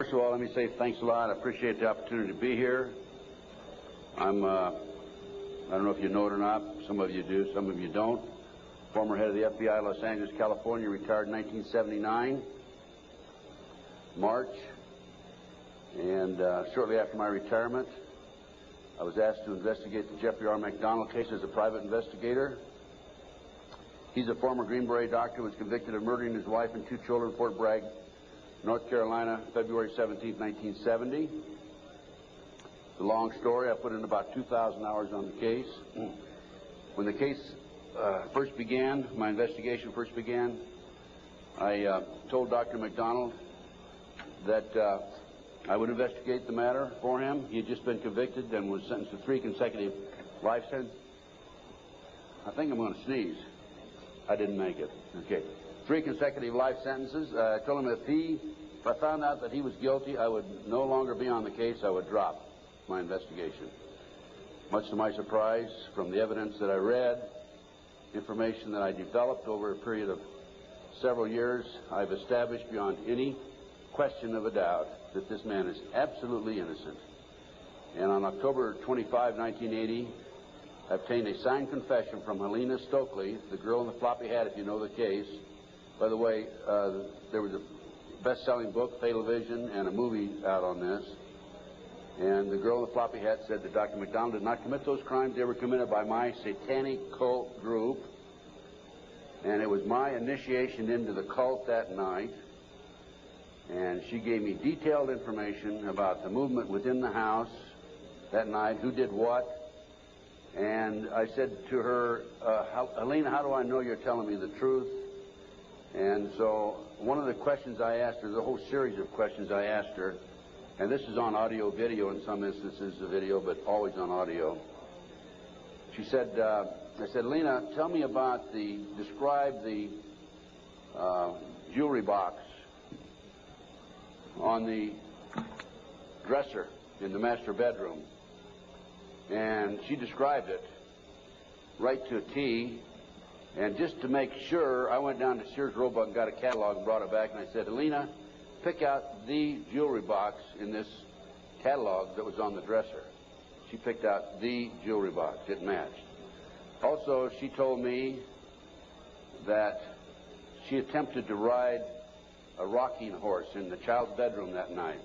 First of all, let me say thanks a lot. I appreciate the opportunity to be here. I don't know if you know it or not. Some of you do, some of you don't. Former head of the FBI, Los Angeles, California, retired in 1979, March. And shortly after my retirement, I was asked to investigate the Jeffrey R. MacDonald case as a private investigator. He's a former Green Beret doctor who was convicted of murdering his wife and 2 children in Fort Bragg, North Carolina, February 17, 1970. It's a long story. I put in about 2,000 hours on the case. When the case first began, my investigation first began, I told Dr. MacDonald that I would investigate the matter for him. He had just been convicted and was sentenced to 3 consecutive life sentences. I think I'm going to sneeze. I didn't make it. Okay. 3 consecutive life sentences. I told him if I found out that he was guilty, I would no longer be on the case. I would drop my investigation. Much to my surprise, from the evidence that I read, information that I developed over a period of several years, I've established beyond any question of a doubt that this man is absolutely innocent. And on October 25, 1980, I obtained a signed confession from Helena Stokely, the girl in the floppy hat, if you know the case. By the way, there was a best-selling book, Fatal Vision, and a movie out on this. And the girl in the floppy hat said that Dr. MacDonald did not commit those crimes. They were committed by my satanic cult group. And it was my initiation into the cult that night. And she gave me detailed information about the movement within the house that night, who did what. And I said to her, Helena, how do I know you're telling me the truth? And so one of the questions I asked her, there's a whole series of questions I asked her, and this is on audio video in some instances, the video, but always on audio. She said, I said, Helena, tell me about describe the jewelry box on the dresser in the master bedroom. And she described it right to a T. And just to make sure, I went down to Sears Roebuck and got a catalog and brought it back, and I said, Helena, pick out the jewelry box in this catalog that was on the dresser. She picked out the jewelry box. It matched. Also, she told me that she attempted to ride a rocking horse in the child's bedroom that night,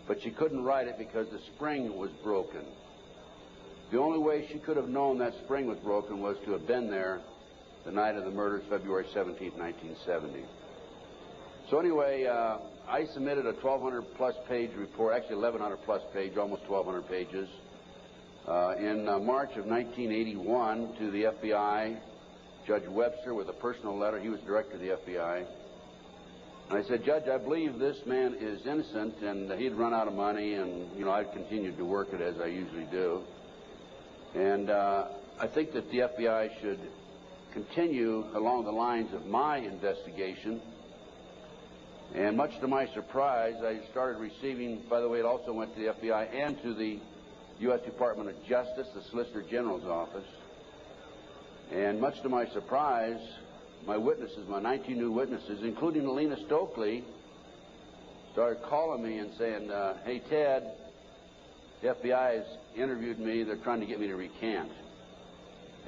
but she couldn't ride it because the spring was broken. The only way she could have known that spring was broken was to have been there the night of the murders, February 17, 1970. So anyway, I submitted a 1,200-plus page report, actually 1,100-plus page, almost 1,200 pages, in March of 1981 to the FBI, Judge Webster, with a personal letter. He was director of the FBI. And I said, Judge, I believe this man is innocent, and he'd run out of money, and, you know, I'd continued to work it as I usually do. And I think that the FBI should continue along the lines of my investigation. And much to my surprise, I started receiving, by the way, it also went to the FBI and to the U.S. Department of Justice, the Solicitor General's office. And much to my surprise, my witnesses, my 19 new witnesses, including Helena Stokely, started calling me and saying, hey, Ted, the FBI has interviewed me. They're trying to get me to recant.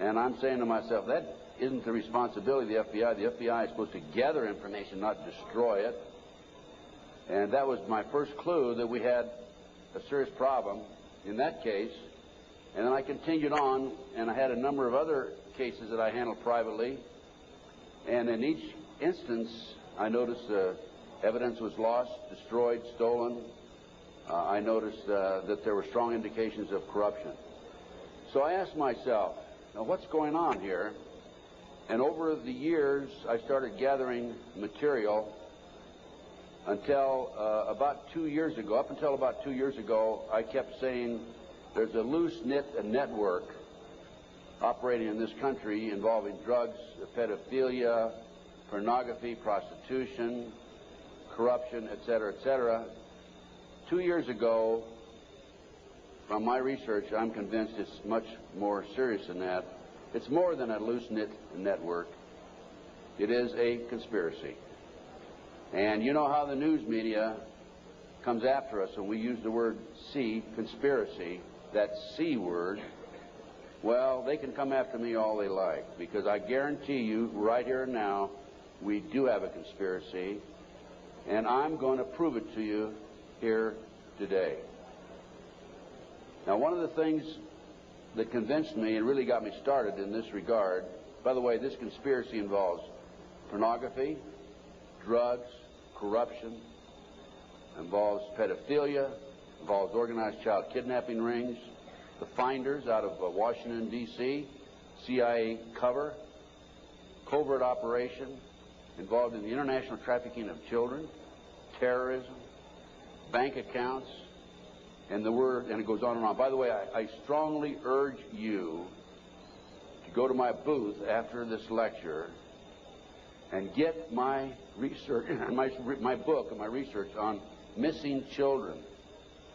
And I'm saying to myself, that isn't the responsibility of the FBI. The FBI is supposed to gather information, not destroy it. And that was my first clue that we had a serious problem in that case. And then I continued on, and I had a number of other cases that I handled privately. And in each instance, I noticed evidence was lost, destroyed, stolen. I noticed that there were strong indications of corruption. So I asked myself, now what's going on here? And over the years, I started gathering material until about 2 years ago. Up until about 2 years ago, I kept saying there's a loose-knit network operating in this country involving drugs, pedophilia, pornography, prostitution, corruption, et cetera, et cetera. 2 years ago, from my research, I'm convinced it's much more serious than that. It's more than a loose-knit network. It is a conspiracy. And you know how the news media comes after us and we use the word C, conspiracy, that C word, well, they can come after me all they like, because I guarantee you right here and now we do have a conspiracy, and I'm going to prove it to you here today. Now, one of the things that convinced me and really got me started in this regard, by the way, this conspiracy involves pornography, drugs, corruption, involves pedophilia, involves organized child kidnapping rings, the Finders out of Washington, D.C., CIA cover, covert operation, involved in the international trafficking of children, terrorism, bank accounts, and it goes on and on. By the way, I strongly urge you to go to my booth after this lecture and get my research, my book and my research on missing children.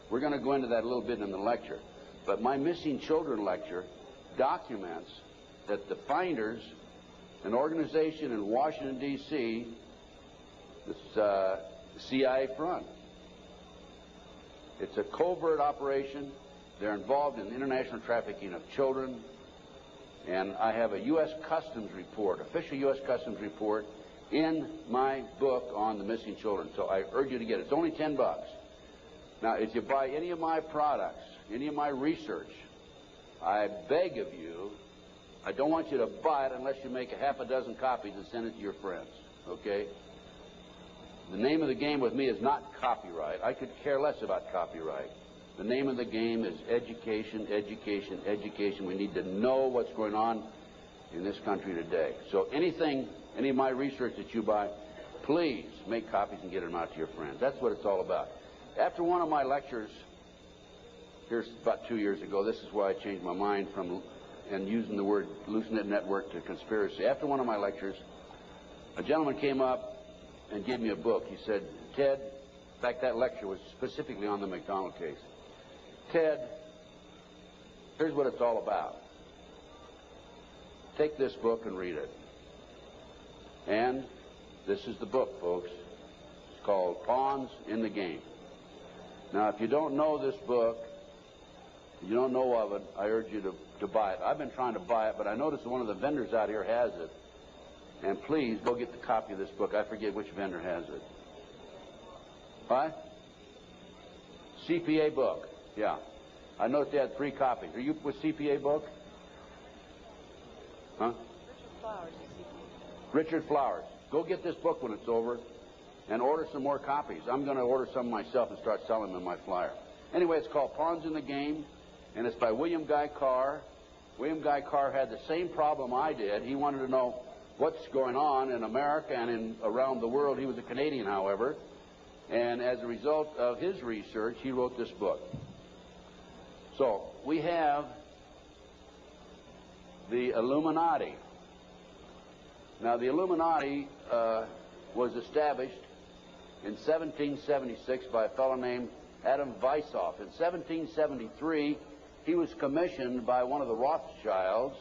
We're going to go into that a little bit in the lecture. But my Missing Children lecture documents that the Finders, an organization in Washington, D.C., this CIA front. It's a covert operation. They're involved in international trafficking of children. And I have a U.S. Customs report, official U.S. Customs report, in my book on the missing children. So I urge you to get it. It's only $10. Now, if you buy any of my products, any of my research, I beg of you, I don't want you to buy it unless you make a half a dozen copies and send it to your friends, okay? The name of the game with me is not copyright. I could care less about copyright. The name of the game is education, education, education. We need to know what's going on in this country today. So any of my research that you buy, please make copies and get them out to your friends. That's what it's all about. After one of my lectures, here's about 2 years ago, this is why I changed my mind from and using the word LooseNet Network to conspiracy. After one of my lectures, a gentleman came up and gave me a book. He said, Ted, in fact, that lecture was specifically on the McDonald case. Ted, here's what it's all about. Take this book and read it. And this is the book, folks. It's called Pawns in the Game. Now, if you don't know this book, you don't know of it, I urge you to buy it. I've been trying to buy it, but I noticed one of the vendors out here has it. And please, go get the copy of this book. I forget which vendor has it. What? CPA book. Yeah. I noticed they had 3 copies. Are you with CPA book? Huh? Richard Flowers is CPA. Richard Flowers. Go get this book when it's over and order some more copies. I'm going to order some myself and start selling them in my flyer. Anyway, it's called Pawns in the Game, and it's by William Guy Carr. William Guy Carr had the same problem I did. He wanted to know what's going on in America and around the world. He was a Canadian, however, and as a result of his research, he wrote this book. So we have the Illuminati. Now, the Illuminati was established in 1776 by a fellow named Adam Weishaupt. In 1773, he was commissioned by one of the Rothschilds,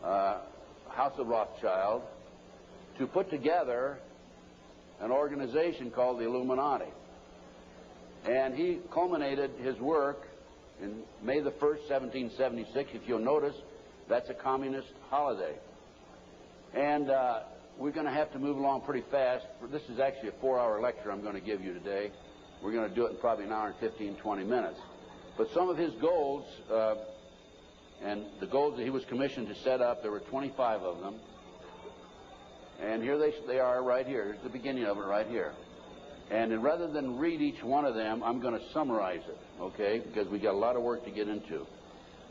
House of Rothschild, to put together an organization called the Illuminati. And he culminated his work in May the 1st, 1776. If you'll notice, that's a communist holiday. And we're going to have to move along pretty fast. This is actually a 4-hour lecture I'm going to give you today. We're going to do it in probably an hour and 15, 20 minutes. But some of his goals, and the goals that he was commissioned to set up, there were 25 of them. And here they are right here. Here's the beginning of it right here. And rather than read each one of them, I'm going to summarize it, okay, because we got a lot of work to get into.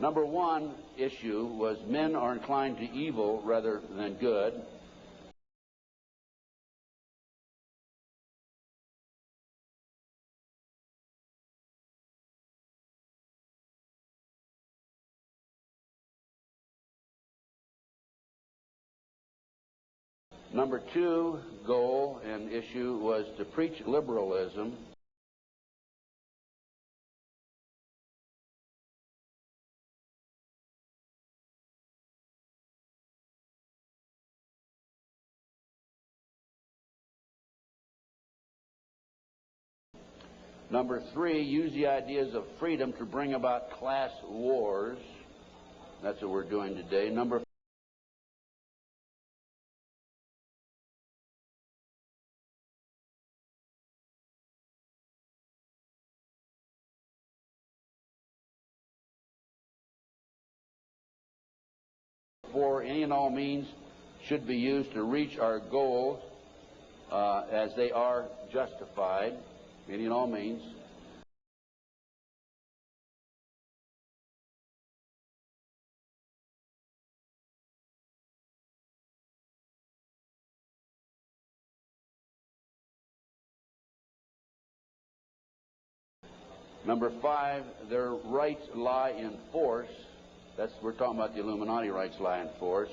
Number 1 issue was men are inclined to evil rather than good. Number 2 goal and issue was to preach liberalism. Number 3, use the ideas of freedom to bring about class wars. That's what we're doing today. Number 4, any and all means should be used to reach our goals as they are justified. Any and all means. Number 5, their rights lie in force. We're talking about the Illuminati rights lie in force.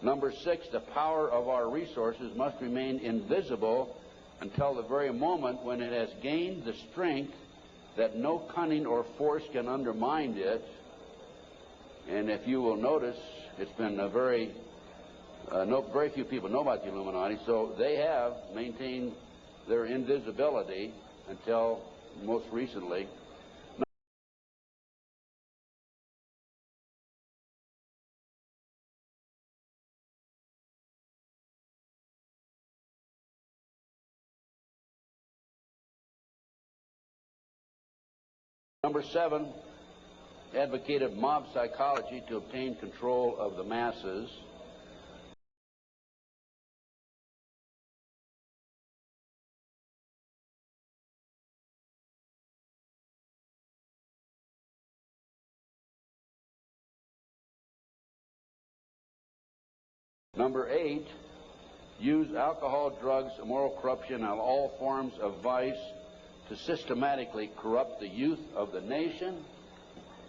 Number 6, the power of our resources must remain invisible until the very moment when it has gained the strength that no cunning or force can undermine it. And if you will notice, it's been very few people know about the Illuminati, so they have maintained their invisibility until most recently. Number 7, advocated mob psychology to obtain control of the masses. Number 8, use alcohol, drugs, moral corruption, and all forms of vice to systematically corrupt the youth of the nation.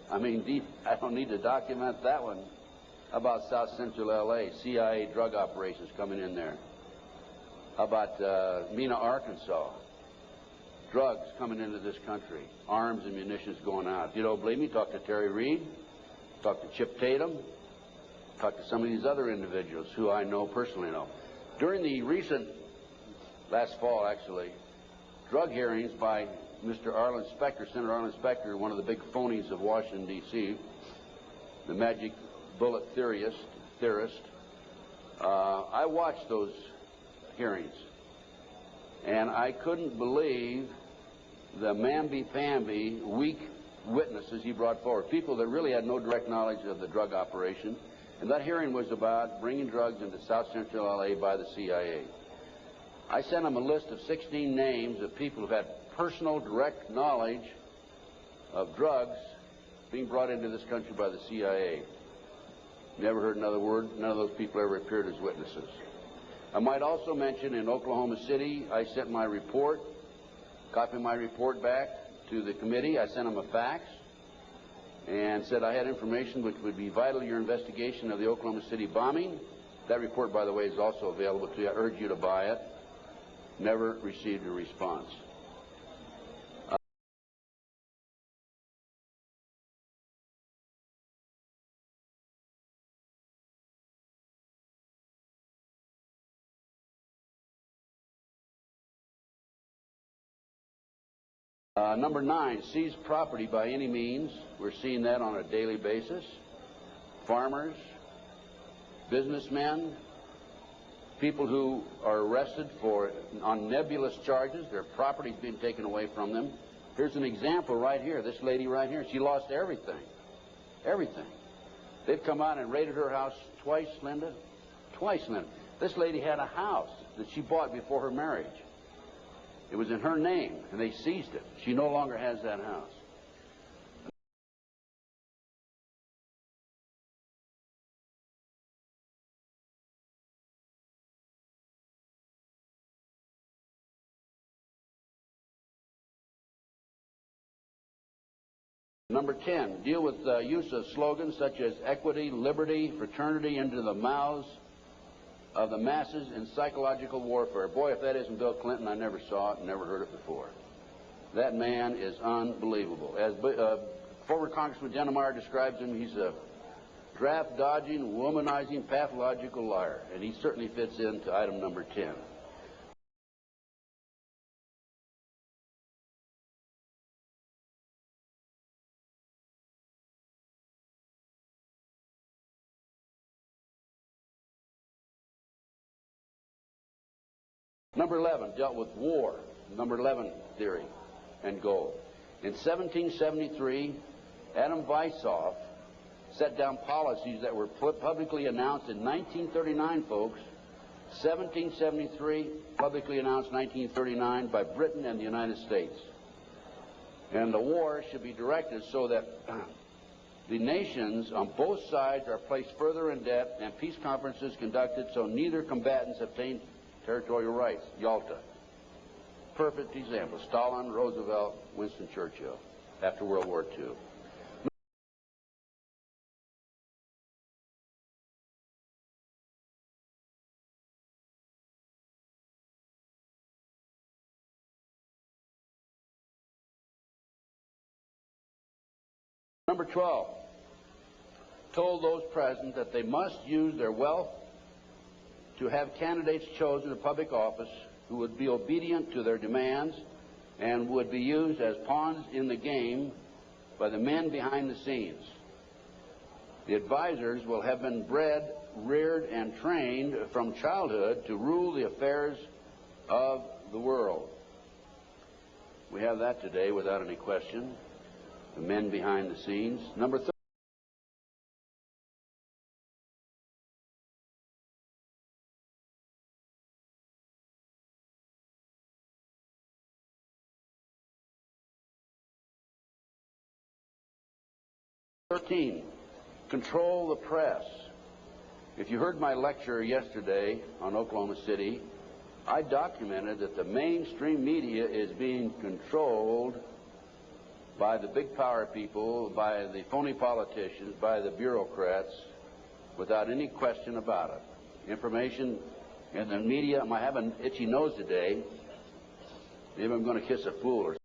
I mean, I don't need to document that one. How about South Central L.A., CIA drug operations coming in there? How about Mena, Arkansas? Drugs coming into this country. Arms and munitions going out. If you don't believe me, talk to Terry Reid, talk to Chip Tatum, talk to some of these other individuals who I personally know. During the recent, last fall actually, drug hearings by Mr. Arlen Specter, Senator Arlen Specter, one of the big phonies of Washington, D.C., the magic bullet theorist. I watched those hearings, and I couldn't believe the mamby-pamby, weak witnesses he brought forward, people that really had no direct knowledge of the drug operation. And that hearing was about bringing drugs into South Central L.A. by the CIA. I sent him a list of 16 names of people who've had personal, direct knowledge of drugs being brought into this country by the CIA. Never heard another word. None of those people ever appeared as witnesses. I might also mention in Oklahoma City, I sent my report, copied my report back to the committee. I sent them a fax and said I had information which would be vital to your investigation of the Oklahoma City bombing. That report, by the way, is also available to you. I urge you to buy it. Never received a response. Number 9, seize property by any means. We're seeing that on a daily basis. Farmers, businessmen, people who are arrested on nebulous charges, their property's being taken away from them. Here's an example right here. This lady right here, she lost everything. Everything. They've come out and raided her house twice, Linda. Twice, Linda. This lady had a house that she bought before her marriage. It was in her name, and they seized it. She no longer has that house. Number 10, deal with the use of slogans such as equity, liberty, fraternity into the mouths of the masses in psychological warfare. Boy, if that isn't Bill Clinton, I never saw it and never heard it before. That man is unbelievable. As former Congressman Dennemeyer describes him, he's a draft-dodging, womanizing, pathological liar, and he certainly fits into item number 10. Number 11 dealt with war, number 11 theory and goal. In 1773, Adam Weishaupt set down policies that were publicly announced in 1939, folks. 1773, publicly announced 1939 by Britain and the United States. And the war should be directed so that the nations on both sides are placed further in debt and peace conferences conducted so neither combatants obtain territorial rights. Yalta. Perfect example. Stalin, Roosevelt, Winston Churchill after World War II. Number 12 told those present that they must use their wealth to have candidates chosen to public office who would be obedient to their demands and would be used as pawns in the game by the men behind the scenes. The advisors will have been bred, reared, and trained from childhood to rule the affairs of the world. We have that today without any question. The men behind the scenes. Number 13, control the press. If you heard my lecture yesterday on Oklahoma City, I documented that the mainstream media is being controlled by the big power people, by the phony politicians, by the bureaucrats, without any question about it. Information in the media, I have an itchy nose today. Maybe I'm going to kiss a fool or